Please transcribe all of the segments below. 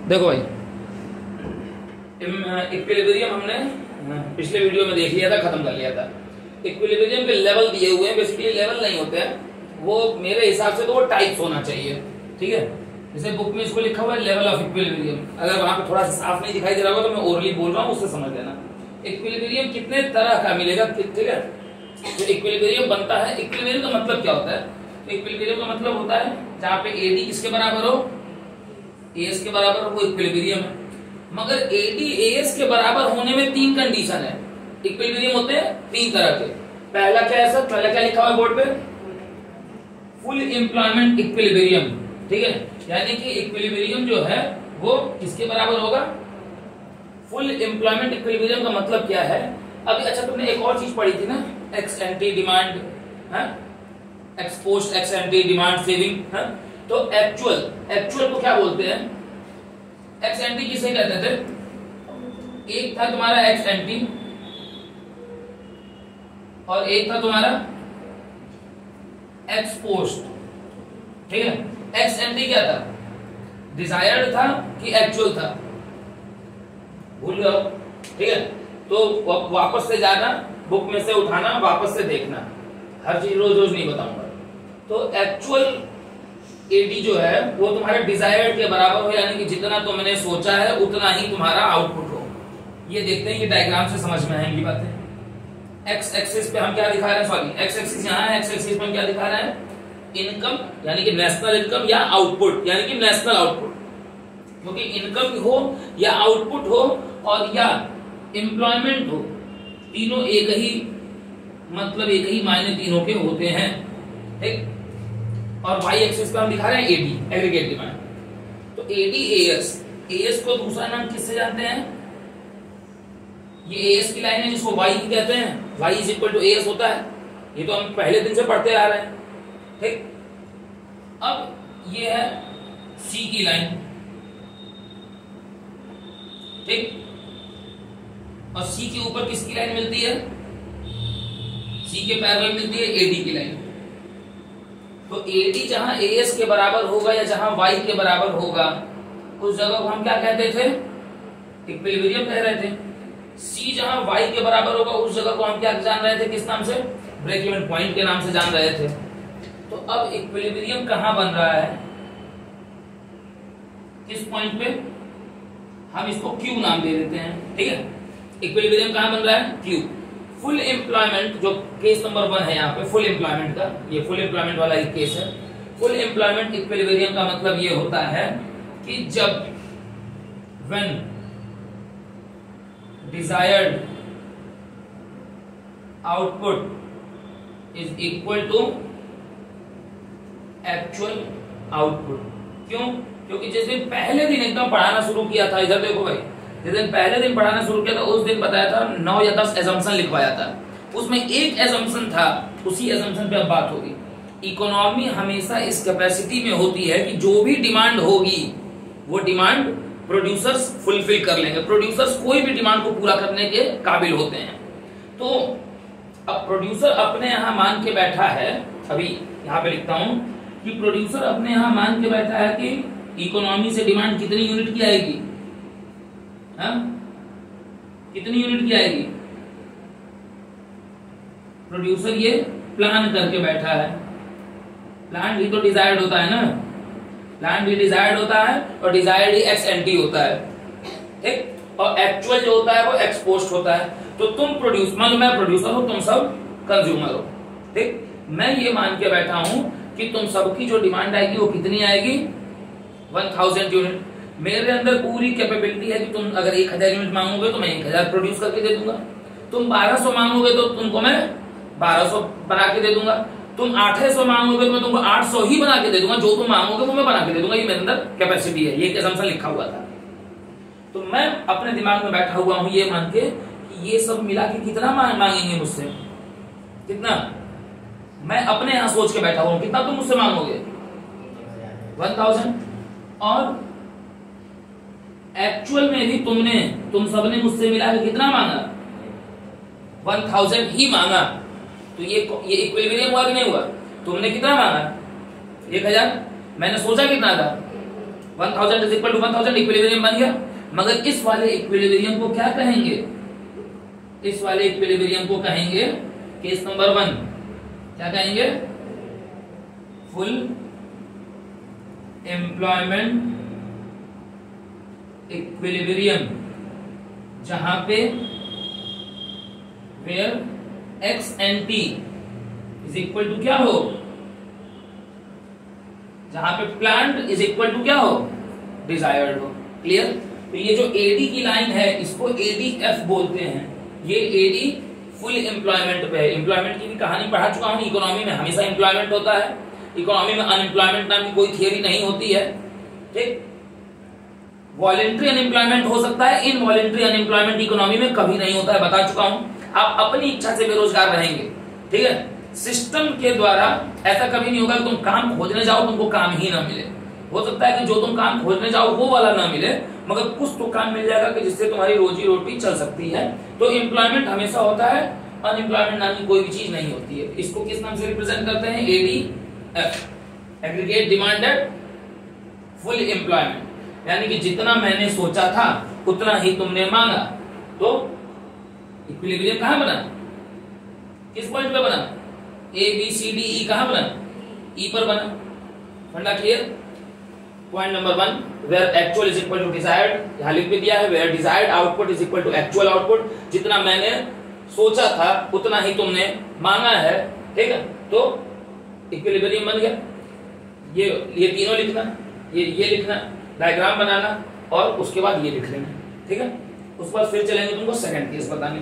देखो भाई, इक्विलिब्रियम हमने पिछले वीडियो में देख लिया था, खत्म कर लिया था। इक्विलिब्रियम के लेवल दिए हुए हैं, बेसिकली लेवल नहीं होते हैं वो, मेरे हिसाब से तो वो टाइप्स होना चाहिए, ठीक है। जैसे बुक में इसको लिखा हुआ है लेवल ऑफ इक्विलिब्रियम, अगर वहां पे थोड़ा सा साफ नहीं दिखाई दे रहा होगा तो मैं ओरली बोल रहा हूँ, उससे समझ लेना। इक्विलिब्रियम कितने तरह का मिलेगा, ठीक है। जो इक्विलिब्रियम बनता है, इक्विलिब्रियम का मतलब क्या होता है? इक्विलिब्रियम का मतलब होता है जहां पे एडी किसके बराबर हो, एएस के बराबर हो, वो इक्विलिब्रियम है। मगर एडी एएस के बराबर होने में तीन कंडीशन है। इक्विलिब्रियम होते हैं तीन तरह के। पहला क्या है सर? पहला क्या लिखा हुआ है बोर्ड पे? फुल एम्प्लॉयमेंट इक्विलिब्रियम, ठीक है। यानी कि इक्विलिब्रियम जो है वो किसके बराबर होगा? फुल एम्प्लॉयमेंट इक्विलिब्रियम का मतलब क्या है? अभी अच्छा तुमने एक और चीज पढ़ी थी ना, x anti demand, x post, x anti demand saving, तो एक्चुअल को क्या बोलते हैं? एक्स एंटी किसे कहते थे? एक था तुम्हारा एक्स एंटी और एक था तुम्हारा एक्स पोस्ट, ठीक है। एक्स एंटी क्या था? डिजायर्ड था कि एक्चुअल था? भूल गए, ठीक है। तो वापस से जाना, बुक में से उठाना, वापस से देखना, हर चीज रोज रोज नहीं बताऊंगा। तो एक्चुअल एडी जो है वो तुम्हारे डिजायर्ड के बराबर हो, यानी कि जितना तुमने सोचा है उतना ही तुम्हारा आउटपुट हो। ये देखते हैं कि डायग्राम से समझ में आएंगी बातें। एक्स एक्सिस पे हम क्या दिखा रहे हैं, सॉरी एक्स एक्सिस यहाँ है, एक्स एक्सिस पे हम क्या दिखा रहे हैं? इनकम, यानी कि नेशनल इनकम, या आउटपुट यानी कि नेशनल आउटपुट। क्योंकि इनकम हो या आउटपुट हो और या एम्प्लॉयमेंट हो, तीनों एक ही मतलब एक ही मायने तीनों के होते हैं, ठीक। और वाई एक्सिस पे हम दिखा रहे हैं एडी, एग्रीगेट डिमांड। तो एडी एएस, एएस को दूसरा नाम किससे जानते हैं? ये एएस की लाइन है जिसको वाई कहते हैं, Y is equal to AS होता है। ये तो हम पहले दिन से पढ़ते आ रहे हैं, ठीक। अब ये है सी की लाइन, ठीक। और सी के ऊपर किसकी लाइन मिलती है? सी के पैरेलल मिलती है एडी की लाइन। तो एडी जहां एएस के बराबर होगा या जहां वाई के बराबर होगा, उस जगह को हम क्या कहते थे? इक्विलिब्रियम कह रहे थे। सी जहां वाई के बराबर होगा उस जगह को हम क्या जान रहे थे? किस नाम से? ब्रेक इवन पॉइंट के नाम से जान रहे थे। तो अब इक्विलिब्रियम कहां बन रहा है? किस पॉइंट पे? हम इसको क्यू नाम दे देते हैं, ठीक है। इक्विलिब्रियम कहां बन रहा है? क्यू। फुल एम्प्लॉयमेंट, जो केस नंबर 1 है यहाँ पे फुल एम्प्लॉयमेंट का, ये फुल एम्प्लॉयमेंट वाला एक केस है। फुल एम्प्लॉयमेंट इक्विलिब्रियम का मतलब ये होता है कि जब when desired output is equal to actual output. क्यों? क्योंकि जिस दिन पहले दिन एकदम पढ़ाना शुरू किया था, इधर देखो भाई, जिस दिन पहले दिन पढ़ाना शुरू किया था उस दिन बताया था 9 या 10 एजम्पशन लिखवाया था। उसमें एक एजम्पशन था, उसी एजम्पशन पे अब बात होगी। इकोनॉमी हमेशा इस कैपेसिटी में होती है कि जो भी डिमांड होगी वो डिमांड प्रोड्यूसर्स फुलफिल कर लेंगे। प्रोड्यूसर्स कोई भी डिमांड को पूरा करने के काबिल होते हैं। तो अब प्रोड्यूसर अपने यहां मान के बैठा है, अभी यहां पे लिखता हूं कि प्रोड्यूसर अपने यहां मान के बैठा है कि इकोनॉमी से डिमांड कितनी यूनिट की आएगी, कितनी यूनिट की आएगी? प्रोड्यूसर ये प्लान करके बैठा है। प्लान भी तो डिजायर्ड होता है ना, प्लान भी डिजायर्ड होता है और डिजायर्ड ही एक्स एंटी होता है, ठीक। और एक्चुअल जो होता है वो एक्स पोस्ट होता है। तो तुम प्रोड्यूस, मान लो मैं प्रोड्यूसर हूं, तुम सब कंज्यूमर हो, ठीक। मैं ये मान के बैठा हूं कि तुम सबकी जो डिमांड आएगी वो कितनी आएगी? 1000 यूनिट। मेरे अंदर पूरी कैपेबिलिटी है कि तुम अगर 1000 यूनिट मांगोगे तो मैं 1000 प्रोड्यूस करके दे दूंगा। तुम 1200 मांगोगे तो तुमको मैं 1200 बना के दे दूंगा। तुम 800 मांगोगे तो मैं तुमको 800 ही बना के दे दूंगा। जो तुम मांगोगे वो मैं बना के दे दूंगा। ये मेरे अंदर कैपेसिटी है, ये असम्पशन लिखा हुआ था। तो मैं अपने दिमाग में बैठा हुआ हूं ये मान के कि ये सब मिला के कितना मांगेंगे मुझसे, कितना? मैं अपने यहां सोच के बैठा हुआ हूं कितना तुम मुझसे मांगोगे? 1000। और एक्चुअल में भी तुम सबने मुझसे मिला के कितना मांगा? 1000 ही मांगा। तो ये इक्विलिब्रियम हुआ कि नहीं हुआ? तुमने कितना मांगा? 1000। मैंने सोचा कितना था? 1000 इज इक्वल टू 1000 इक्विलिब्रियम बन गया। मगर इस वाले इक्विलिब्रियम को क्या कहेंगे, इस वाले इक्विलिब्रियम को कहेंगे केस नंबर 1, क्या कहेंगे, फुल एम्प्लॉयमेंट इक्विलिब्रियम, जहां पे where X and T is equal to क्या हो, जहां पे प्लांट इज इक्वल टू क्या हो, डिजायर्ड हो। क्लियर। तो ये जो एडी की लाइन है इसको एडीएफ बोलते हैं। ये एडी फुल एम्प्लॉयमेंट पे है। एम्प्लॉयमेंट की भी कहानी पढ़ा चुका हूं। इकोनॉमी में हमेशा एम्प्लॉयमेंट होता है, इकोनॉमी में अनएम्प्लॉयमेंट नाम की कोई थियरी नहीं होती है। ठीक। वॉलेंट्री अनएम्प्लॉयमेंट हो सकता है, इनवॉलेंट्री अनएम्प्लॉयमेंट इकोनॉमी में कभी नहीं होता है, बता चुका हूं। आप अपनी इच्छा से बेरोजगार रहेंगे, ठीक है। सिस्टम के द्वारा ऐसा कभी नहीं होगा कि तुम काम खोजने जाओ तुमको काम ही ना मिले। हो सकता है कि जो तुम काम खोजने जाओ वो वाला ना मिले, मगर कुछ तो काम मिल जाएगा कि जिससे तुम्हारी रोजी रोटी चल सकती है। तो एम्प्लॉयमेंट हमेशा होता है, अनएम्प्लॉयमेंट नाम की कोई भी चीज नहीं होती है। इसको किस नाम से रिप्रेजेंट करते हैं, ADF, aggregate demanded full employment, यानी कि जितना मैंने सोचा था उतना ही तुमने मांगा। तो इक्विलिब्रियम कहां बना, किस पॉइंट पे बना, A B C D E कहां बना, ई पर बना। फंडा clear. Point number 1, where actual is equal to desired, यहां लिख भी दिया है, where desired output is equal to actual output, जितना मैंने सोचा था उतना ही तुमने मांगा है। ठीक है। तो इक्विलिब्रियम बन गया। ये तीनों लिखना, ये लिखना, डायग्राम बनाना और उसके बाद ये लिख लेना। ठीक है। उसके बाद फिर चलेंगे तुमको सेकंड केस बताने।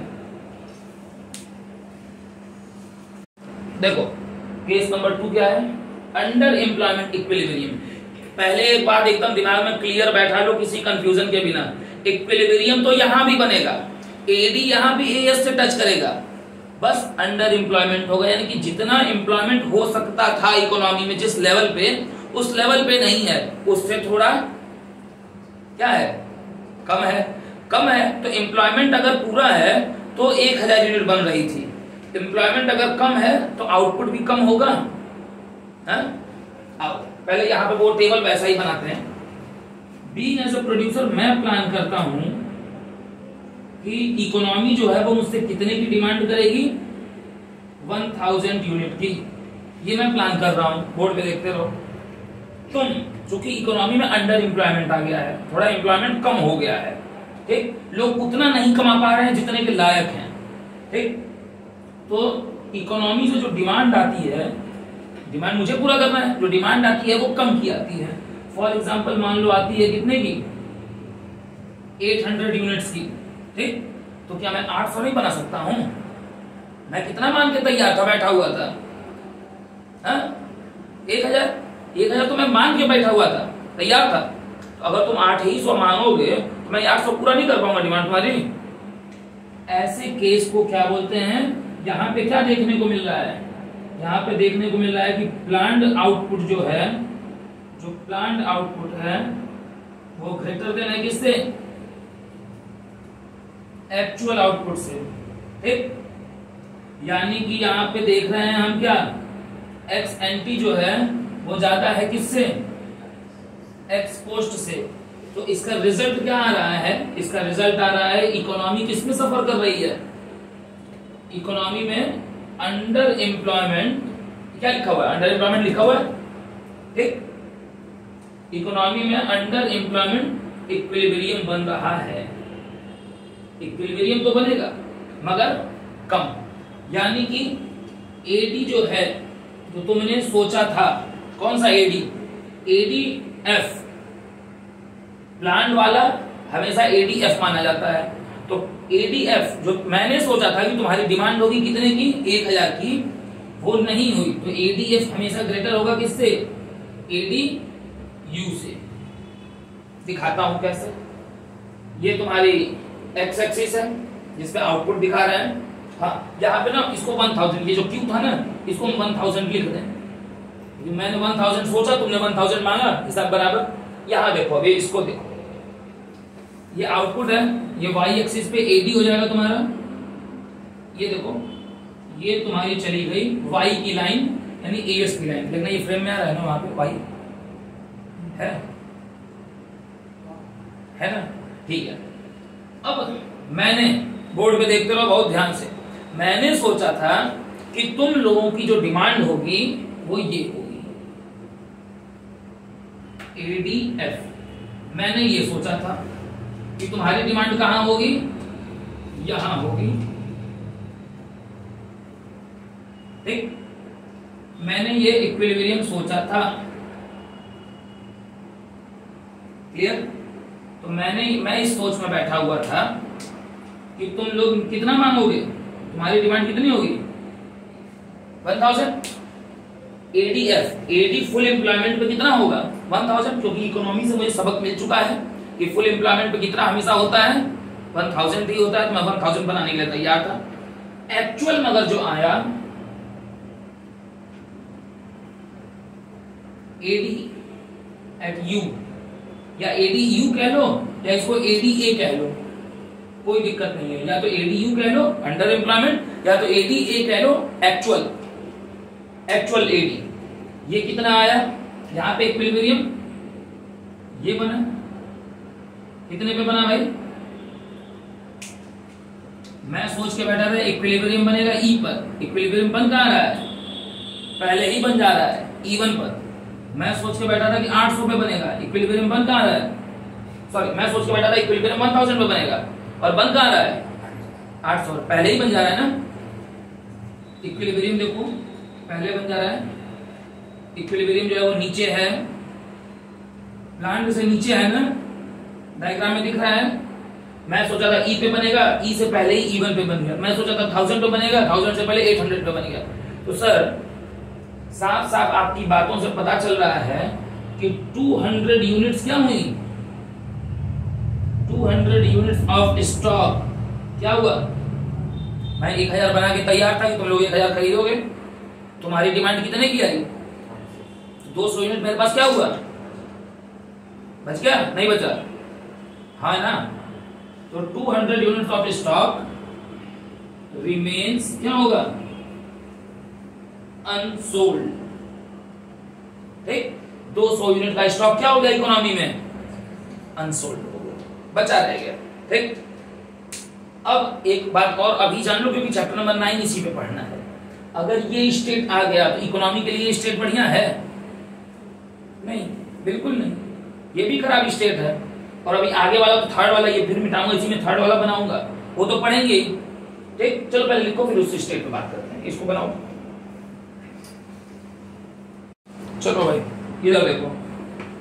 देखो केस नंबर 2 क्या है, अंडर एम्प्लॉयमेंट इक्विलिब्रियम। पहले एक बात एकदम दिमाग में क्लियर बैठा लो किसी कंफ्यूजन के बिना, इक्विलिब्रियम तो यहां भी बनेगा, एडी यहां भी एएस से टच करेगा, बस अंडर एम्प्लॉयमेंट होगा, यानी कि जितना एम्प्लॉयमेंट हो सकता था इकोनॉमी में जिस लेवल पे, उस लेवल पे नहीं है, उससे थोड़ा क्या है, कम है। कम है तो एम्प्लॉयमेंट अगर पूरा है तो 1000 यूनिट बन रही थी, एम्प्लॉयमेंट अगर कम है तो आउटपुट भी कम होगा। पहले यहां पे वो टेबल वैसा ही बनाते हैं। बीइंग एज अ प्रोड्यूसर मैं प्लान करता हूं कि इकोनॉमी जो है वो मुझसे कितने की डिमांड करेगी, 1000 यूनिट की। ये मैं प्लान कर रहा हूं, बोर्ड पे देखते रहो। तुम चूंकि इकोनॉमी में अंडर एम्प्लॉयमेंट आ गया है, थोड़ा एम्प्लॉयमेंट कम हो गया है, ठीक, लोग उतना नहीं कमा पा रहे हैं जितने के लायक हैं, ठीक। तो इकोनॉमी से जो डिमांड आती है, डिमांड मुझे पूरा करना है, जो डिमांड आती है वो कम की आती है। फॉर एग्जांपल मान लो आती है कितने की, 800 यूनिट्स की, ठीक। तो क्या मैं 800 नहीं बना सकता हूं? मैं कितना मान के तैयार था, बैठा हुआ था, 1000 तो मैं मान के बैठा हुआ था, तैयार था। तो अगर तुम 800 मांगोगे तो मैं 800 पूरा नहीं कर पाऊंगा डिमांड तुम्हारी। ऐसे केस को क्या बोलते हैं, यहाँ पे क्या देखने को मिल रहा है, यहाँ पे देखने को मिल रहा है कि प्लान्ड आउटपुट जो है, जो प्लान्ड आउटपुट है वो ग्रेटर देन है किससे, एक्चुअल आउटपुट से, ठीक। यानी कि यहाँ पे देख रहे हैं हम क्या, एक्स एंटी जो है वो ज्यादा है किससे, एक्स पोस्ट से। तो इसका रिजल्ट क्या आ रहा है, इसका रिजल्ट आ रहा है इकोनॉमी किसमें सफर कर रही है, इकोनॉमी में अंडर एम्प्लॉयमेंट। क्या लिखा हुआ है, अंडर एम्प्लॉयमेंट लिखा हुआ है, ठीक। इकोनॉमी में अंडर एम्प्लॉयमेंट इक्विलिब्रियम बन रहा है। इक्विलिब्रियम तो बनेगा मगर कम, यानी कि एडी जो है जो तुमने सोचा था, कौन सा एडी, एडीएफ, प्लान वाला हमेशा एडीएफ माना जाता है। तो एडीएफ जो मैंने सोचा था कि तुम्हारी डिमांड होगी कितने की, 1000 की, वो नहीं हुई। तो एडीएफ हमेशा ग्रेटर होगा किससे, एडीयू से। दिखाता हूं कैसे। ये तुम्हारी एक्स एक्सिस है जिसपे आउटपुट दिखा रहे हैं। हाँ, यहाँ पे ना इसको 1000, ये जो क्यू था ना इसको 1000 लिख दें। मैंने 1000 सोचा, तुमने 1000 मांगा, हिसाब बराबर। यहाँ देखो, अभी इसको देखो, ये आउटपुट है, ये वाई एक्सिस पे एडी हो जाएगा तुम्हारा। ये देखो, ये तुम्हारी चली गई वाई की लाइन, यानी एएस की लाइन। लेकिन ये फ्रेम में आ रहा है ना, वहां पे वाई है, है ना, ठीक है। अब मैंने बोर्ड पे देखते रहो बहुत ध्यान से, मैंने सोचा था कि तुम लोगों की जो डिमांड होगी वो ये होगी ADF। मैंने ये सोचा था कि तुम्हारी डिमांड कहां होगी, यहां होगी, ठीक। मैंने ये इक्विलिब्रियम सोचा था, क्लियर। तो मैं इस सोच में बैठा हुआ था कि तुम लोग कितना मांगोगे, तुम्हारी डिमांड कितनी होगी 1000। AD फुल एम्प्लॉयमेंट पे कितना होगा 1000, क्योंकि इकोनॉमी से मुझे सबक मिल चुका है कि फुल एम्प्लॉयमेंट पे कितना हमेशा होता है 1000 ही होता है। तो मैं 1000 बनाने के लिए तैयार था। एक्चुअल मगर जो आया AD@U या ADU कह लो या इसको ADA कह लो, कोई दिक्कत नहीं है। या तो ADU कह लो अंडर एम्प्लॉयमेंट, या तो ADA कह लो एक्चुअल AD। ये कितना आया, यहां पे इक्विलिब्रियम ये बना, कितने पे बना भाई, मैं सोच के बैठा था इक्विलिब्रियम बनेगा E पर। इक्विलिब्रियम बन कहां रहा है, पहले ही बन जा रहा है E1 पर। मैं सोच के बैठा था कि 800 पे बनेगा, इक्विलिब्रियम बन कहां रहा है, सॉरी मैं सोच के बैठा था इक्विलिब्रियम 1000 पे बनेगा और बन कहां रहा है 800, पहले ही बन जा रहा है ना। इक्विलिब्रियम देखो पहले बन जा रहा है, इक्विलिब्रियम जो है वो नीचे है, प्लांट से नीचे है ना, डायग्राम में दिख रहा है। मैं सोचा था E पे बनेगा, E से पहले ही E1 पे बन गया। मैं सोचा था 1000 पे बनेगा, 1000 से पहले 800 पे बन गया। तो सर साफ साफ आपकी बातों से पता चल रहा है कि 200 यूनिट्स क्या हुई, 200 यूनिट्स ऑफ स्टॉक क्या हुआ। मैं 1000 बना के तैयार था कि तुम लोग 1000 खरीदोगे। तुम्हारी डिमांड कितने की आई 200 यूनिट, मेरे पास क्या हुआ, बच गया नहीं बचा, हाँ ना। तो 200 यूनिट्स ऑफ स्टॉक रिमेन्स क्या होगा अनसोल्ड, ठीक। 200 यूनिट का स्टॉक क्या हो गया इकोनॉमी में, अनसोल्ड हो गया, बचा रह गया, ठीक। अब एक बात और अभी जान लो, क्योंकि चैप्टर नंबर 9 इसी पे पढ़ना है। अगर ये स्टेट आ गया तो इकोनॉमी के लिए स्टेट बढ़िया है, नहीं बिल्कुल नहीं, ये भी खराब स्टेट है। और अभी आगे वाला तो थर्ड वाला, ये फिर मिटाऊंगा, इसी में थर्ड वाला बनाऊंगा, वो तो पढ़ेंगे ही, ठीक। चलो पहले लिखो फिर उस स्टेट पे बात करते हैं, इसको बनाओ। चलो भाई इधर देखो,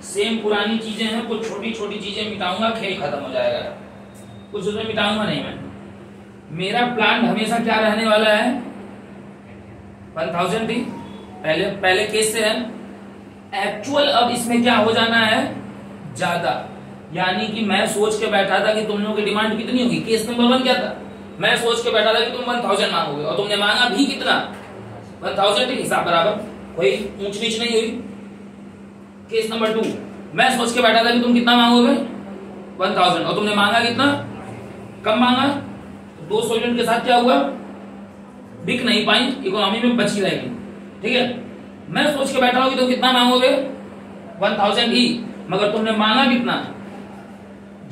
सेम पुरानी चीजें हैं, कुछ छोटी छोटी चीजें मिटाऊंगा, खेल खत्म हो जाएगा। कुछ उसमें मिटाऊंगा नहीं मैं। मेरा प्लान हमेशा क्या रहने वाला है 1000 थी पहले केस से है। एक्चुअल अब इसमें क्या हो जाना है ज्यादा, यानी कि मैं सोच के बैठा था कि तुम लोगों की डिमांड कितनी होगी। केस नंबर 1 क्या था, मैं सोच के बैठा था कि तुम 1000 मांगोगे और तुमने मांगा भी कितना 1000, हिसाब बराबर, कोई ऊंच नीच नहीं हुई। केस नंबर 2 मैं सोच के बैठा था कि तुम कितना मांगोगे 1000 और तुमने मांगा कितना, कम मांगा। 200 यूनिट के साथ क्या हुआ, बिक नहीं पाई, इकोनॉमी में बची रहेगी, ठीक है। मैं सोच के बैठा हूं कि तुम कितना मांगोगे 1000 ही, मगर तुमने मांगा कितना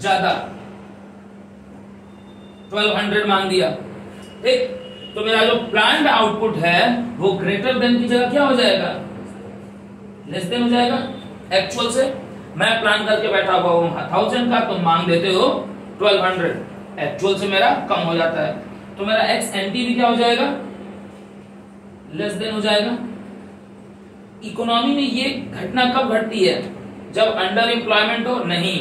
ज्यादा, 1200 मांग दिया, ठीक। तो मेरा जो प्लान्ड आउटपुट है वो ग्रेटर देन की जगह क्या हो जाएगा, लेस देन हो जाएगा एक्चुअल से। मैं प्लान करके बैठा हुआ हूं 1000 का, तुम मांग देते हो 1200, एक्चुअल से मेरा कम हो जाता है। तो मेरा एक्स एनटी भी क्या हो जाएगा, लेस देन हो जाएगा। इकोनॉमी में ये घटना कब घटती है, जब अंडर एम्प्लॉयमेंट हो, नहीं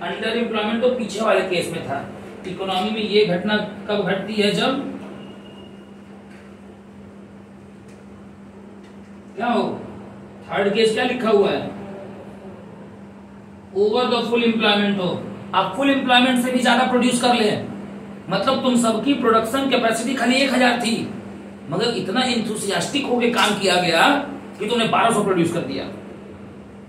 अंडर एम्प्लॉयमेंट तो पीछे वाले केस में था। इकोनॉमी में ये घटना कब घटती है, जब क्या हो, थर्ड केस क्या लिखा हुआ है, ओवर द फुल एम्प्लॉयमेंट हो। आप फुल एम्प्लॉयमेंट से भी ज्यादा प्रोड्यूस कर ले, मतलब तुम सबकी प्रोडक्शन कैपेसिटी खाली 1000 थी, मगर इतना इंथुसियास्टिक होके काम किया गया कि तुमने 1200 प्रोड्यूस कर दिया।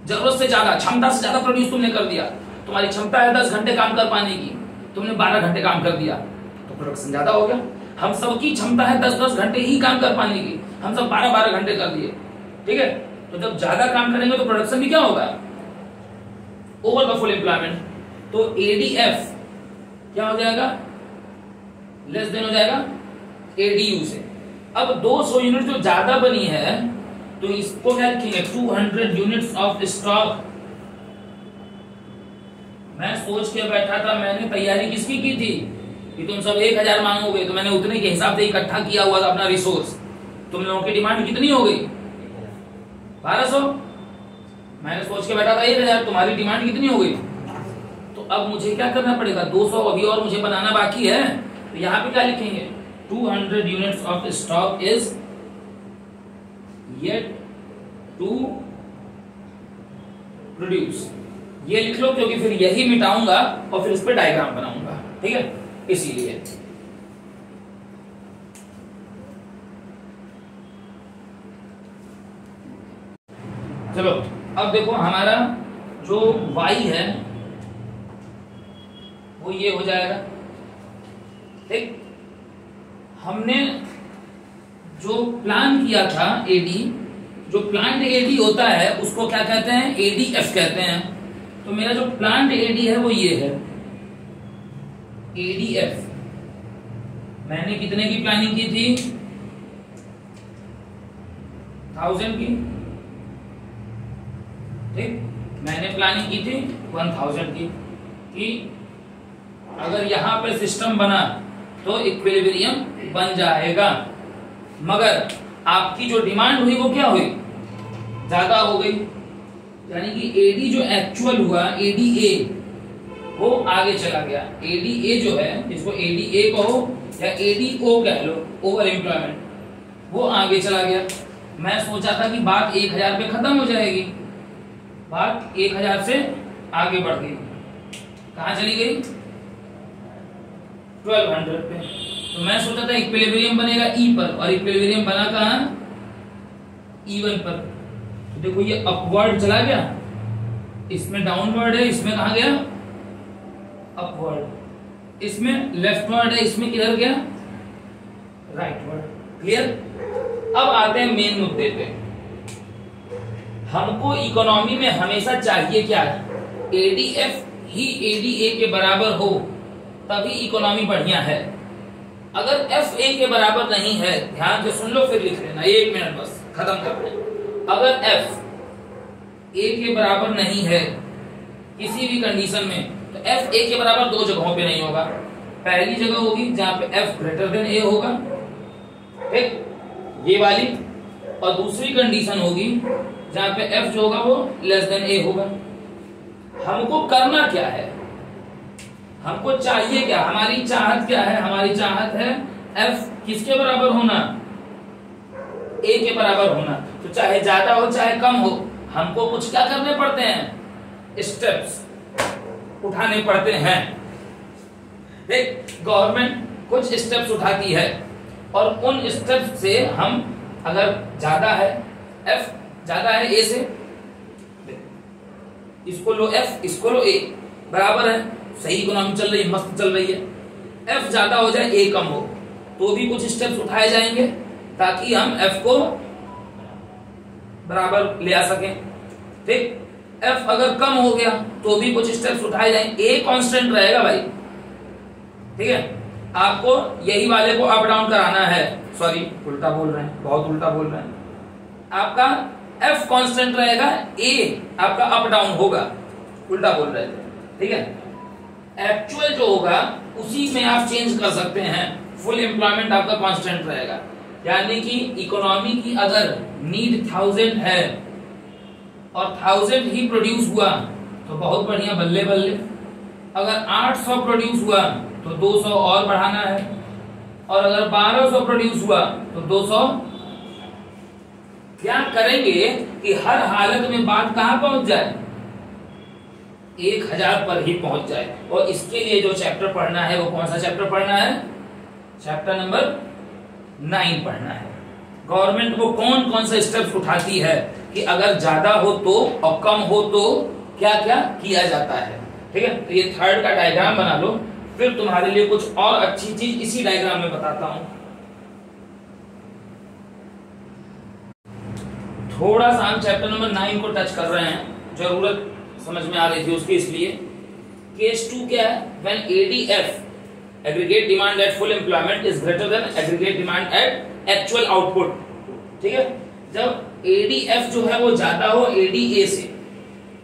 जरूरत से ज्यादा, क्षमता से ज्यादा प्रोड्यूस तुमने कर दिया। तुम्हारी क्षमता है 10 घंटे काम कर पाने की, तुमने 12 घंटे काम कर दिया, तो प्रोडक्शन ज्यादा हो गया। हम सबकी क्षमता है 10-10 घंटे ही काम कर पाने की, हम सब 12-12 घंटे कर दिए, ठीक है। तो जब ज्यादा काम करेंगे तो प्रोडक्शन भी क्या होगा, ओवर द फुल एम्प्लॉयमेंट। तो एडीएफ क्या हो जाएगा, लेस देन हो जाएगा एडीयू से। अब 200 यूनिट जो ज्यादा बनी है तो इसको क्या लिखेंगे, 200 यूनिट्स ऑफ स्टॉक। मैं सोच के बैठा था, मैंने तैयारी किसकी की थी कि तुम सब 1000 मांगोगे, तो मैंने उतने के हिसाब से इकट्ठा किया हुआ था अपना रिसोर्स। तुम लोगों की डिमांड कितनी हो गई, 1200। मैंने सोच के बैठा था 1000, तुम्हारी डिमांड कितनी हो गई। तो अब मुझे क्या करना पड़ेगा, 200 अभी और मुझे बनाना बाकी है। तो यहाँ पे क्या लिखेंगे, 200 units of stock is yet to produce. ये लिख लो, क्योंकि फिर यही मिटाऊंगा और फिर इस पे डायग्राम बनाऊंगा, ठीक है, इसीलिए। चलो अब देखो, हमारा जो y है वो ये हो जाएगा, ठीक। हमने जो प्लान किया था एडी, जो प्लांट एडी होता है उसको क्या कहते हैं, एडीएफ कहते हैं। तो मेरा जो प्लांट एडी है वो ये है एडीएफ। मैंने कितने की प्लानिंग की थी, 1000 की, ठीक। मैंने प्लानिंग की थी 1000 की कि अगर यहां पे सिस्टम बना तो इक्विलिब्रियम बन जाएगा। मगर आपकी जो डिमांड हुई वो क्या हुई, ज्यादा हो गई, यानी कि एडी जो एक्चुअल हुआ, एडीए वो आगे चला गया। एडीए जो है, इसको एडीए कहो या एडीओ कह लो, ओवर एम्प्लॉयमेंट, वो आगे चला गया। मैं सोचा था कि बात 1000 पे खत्म हो जाएगी, बात 1000 से आगे बढ़ गई, कहां चली गई, 1200 पे। तो मैं सोचा था इक्विलिब्रियम बनेगा ई पर, और इक्विलिब्रियम बना कहां, E1 पर। तो देखो ये अपवर्ड चला गया, इसमें डाउनवर्ड है, इसमें कहां गया, अपवर्ड। इसमें लेफ्टवर्ड है, इसमें किधर गया, राइटवर्ड। क्लियर। अब आते हैं मेन मुद्दे पे। हमको इकोनॉमी में हमेशा चाहिए क्या है, एडीएफ ही एडीए के बराबर हो, तभी इकोनॉमी बढ़िया है। अगर एफ ए के बराबर नहीं है, ध्यान से सुन लो फिर लिख लेना, 1 मिनट बस खत्म कर लें। अगर एफ ए के बराबर नहीं है किसी भी कंडीशन में, तो एफ ए के बराबर 2 जगहों पे नहीं होगा। पहली जगह होगी जहां पे एफ ग्रेटर देन ए होगा, ठीक, ये वाली। और दूसरी कंडीशन होगी जहां पे एफ जो होगा वो लेस देन ए होगा। हमको करना क्या है, हमको चाहिए क्या, हमारी चाहत क्या है, हमारी चाहत है एफ किसके बराबर होना, ए के बराबर होना। तो चाहे ज्यादा हो चाहे कम हो, हमको कुछ क्या करने पड़ते हैं, स्टेप्स उठाने पड़ते हैं। एक गवर्नमेंट कुछ स्टेप्स उठाती है, और उन स्टेप्स से हम, अगर ज्यादा है एफ ज्यादा है ए से, इसको लो एफ, इसको लो ए, बराबर है, सही इकोनॉमी चल रही है, मस्त चल रही है। एफ ज्यादा हो जाए ए कम हो, तो भी कुछ स्टेप्स उठाए जाएंगे ताकि हम एफ को बराबर ले आ सकें, ठीक। एफ अगर कम हो गया तो भी कुछ स्टेप्स उठाए जाएंगे, ए कांस्टेंट रहेगा भाई, ठीक है। आपको यही वाले को अप डाउन कराना है, सॉरी उल्टा बोल रहे हैं, बहुत उल्टा बोल रहे हैं। आपका एफ कांस्टेंट रहेगा, ए आपका अप डाउन होगा, उल्टा बोल रहे थे, ठीक है। एक्चुअल जो होगा उसी में आप चेंज कर सकते हैं, फुल एम्प्लॉयमेंट आपका कांस्टेंट रहेगा। यानी कि इकोनॉमी की अगर नीड 1000 है और 1000 ही प्रोड्यूस हुआ तो बहुत बढ़िया, बल्ले बल्ले। अगर 800 प्रोड्यूस हुआ तो 200 और बढ़ाना है, और अगर 1200 प्रोड्यूस हुआ तो 200। क्या करेंगे कि हर हालत में बात कहां पहुंच जाए, 1000 पर ही पहुंच जाए। और इसके लिए जो चैप्टर पढ़ना है वो कौन सा चैप्टर पढ़ना है, चैप्टर नंबर 9 पढ़ना है। गवर्नमेंट को कौन कौन से स्टेप्स उठाती है कि अगर ज्यादा हो तो और कम हो तो क्या क्या किया जाता है, ठीक है। तो ये 3rd का डायग्राम बना लो, फिर तुम्हारे लिए कुछ और अच्छी चीज इसी डायग्राम में बताता हूं। थोड़ा सा हम चैप्टर नंबर 9 को टच कर रहे हैं, जरूरत समझ में आ रही थी उसकी, इसलिए केस 2 क्या है, when ADF aggregate demand at full employment is greater than aggregate demand eight actual output. ठीक है, जब एडीएफ जो है वो ज्यादा हो एडीए से,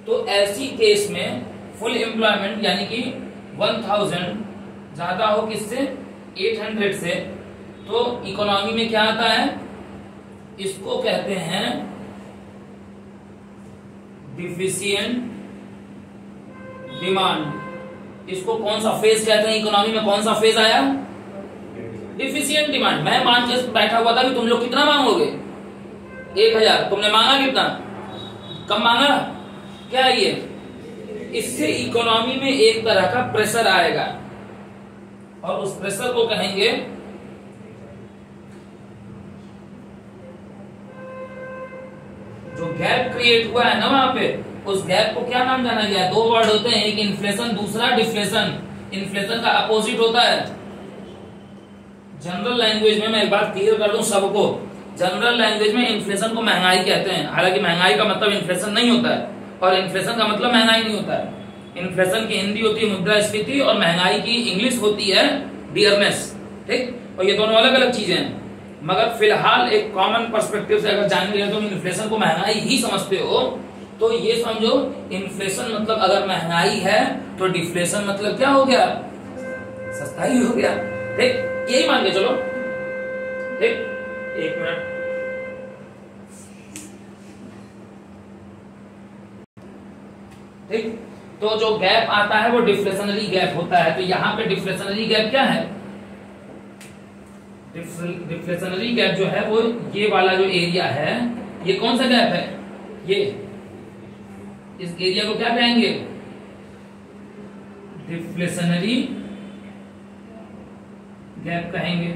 तो ऐसी केस में फुल एम्प्लॉयमेंट यानी कि 1000 ज्यादा हो किससे, 800 से, तो इकोनॉमी में क्या आता है, इसको कहते हैं डिफिशिएंट डिमांड। इसको कौन सा फेज कहते हैं, इकोनॉमी में कौन सा फेज आया, डिफिशिएंट डिमांड। मैं मान के बैठा हुआ था कि तुम लोग कितना मांगोगे, 1000, तुमने मांगा कितना, कम मांगा, क्या है ये, इससे इकोनॉमी में एक तरह का प्रेशर आएगा और उस प्रेशर को कहेंगे जो गैप क्रिएट हुआ है ना वहां पे, उस गैप को क्या नाम जाना गया, दो वर्ड होते हैं, एक इन्फ्लेशन दूसरा डिफ्लेशन। इन्फ्लेशन का अपोजिट होता है, जनरल लैंग्वेज में मैं एक बात क्लियर कर दूं सबको, जनरल लैंग्वेज में इन्फ्लेशन को महंगाई कहते हैं। हालांकि महंगाई का मतलब इन्फ्लेशन नहीं होता है और इन्फ्लेशन का मतलब महंगाई नहीं होता है। इन्फ्लेशन की हिंदी होती है मुद्रास्फीति और महंगाई की इंग्लिश होती है डियरनेस। ठीक, और ये दोनों अलग अलग चीजें हैं, मगर फिलहाल एक कॉमन पर्सपेक्टिव से अगर जान लिया तो इन्फ्लेशन को महंगाई ही समझते हो, तो ये समझो इन्फ्लेशन मतलब अगर महंगाई है तो डिफ्लेशन मतलब क्या हो गया, सस्ताई हो गया। ठीक, यही मान के चलो। ठीक, एक मिनट, ठीक, तो जो गैप आता है वो डिफ्लेशनरी गैप होता है। तो यहाँ पे डिफ्लेशनरी गैप क्या है, डिफ्लेशनरी गैप जो है वो ये वाला जो एरिया है, ये कौन सा गैप है, ये, इस एरिया को क्या कहेंगे, डिफ्लेशनरी गैप कहेंगे।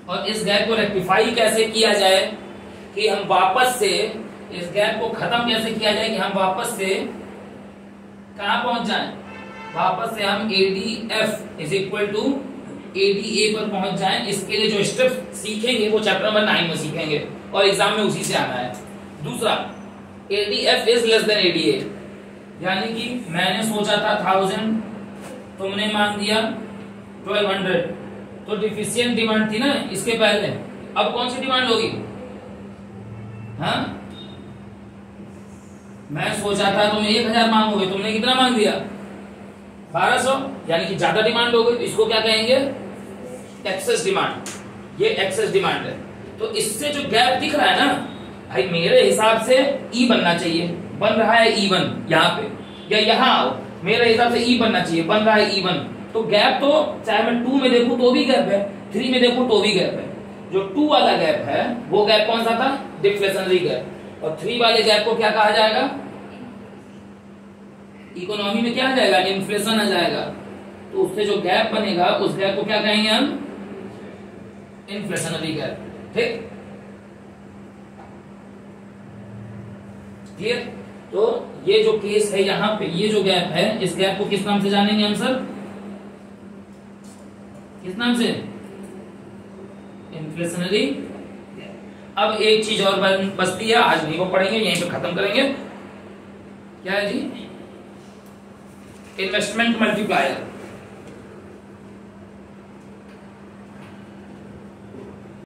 और इस गैप को रेक्टिफाई कैसे किया जाए कि हम वापस से इस गैप को खत्म कैसे किया जाए कि हम वापस से कहां पहुंच जाएं, वापस से हम ADF is equal to ADA पर पहुंच जाएं। इसके लिए जो स्टेप सीखेंगे वो चैप्टर नंबर 9 में सीखेंगे और एग्जाम में उसी से आना है। दूसरा, ADF is less than ADA, यानी कि मैंने सोचा था 1000, तुमने मांग दिया 1200, तो डिफिशिएंट डिमांड थी ना इसके पहले, अब कौन सी डिमांड होगी, हाँ, मैं सोचा था तुम 1000 मांगोगे, तुमने कितना मांग दिया, 1200, यानी कि ज्यादा डिमांड हो गई। तो इसको क्या कहेंगे, एक्सेस डिमांड, ये एक्सेस डिमांड है। तो इससे जो गैप दिख रहा है ना भाई, मेरे हिसाब से E बनना चाहिए, बन रहा है E1 यहाँ पे, या यहाँ आओ, मेरे हिसाब से E बनना चाहिए, बन रहा है E1। तो गैप तो चाहे मैं 2 में देखूं तो भी गैप है, 3 में देखूं तो भी गैप है। जो 2 वाला गैप है वो गैप कौन सा था, डिफ्लेशनरी गैप, और 3 वाले गैप को क्या कहा जाएगा, इकोनॉमी में क्या आ जाएगा, इन्फ्लेशन आ जाएगा। तो उससे जो गैप बनेगा उस गैप को क्या कहेंगे हम, इन्फ्लेशनरी गैप। ठीक, क्लियर। तो ये जो केस है यहाँ पे, ये जो गैप है, इस गैप को किस नाम से जानेंगे हम सर, किस नाम से, इन्फ्लेशनरी। अब एक चीज और बचती है, आज नहीं वो पढ़ेंगे, यहीं पे खत्म करेंगे, क्या है जी, इन्वेस्टमेंट मल्टीप्लायर।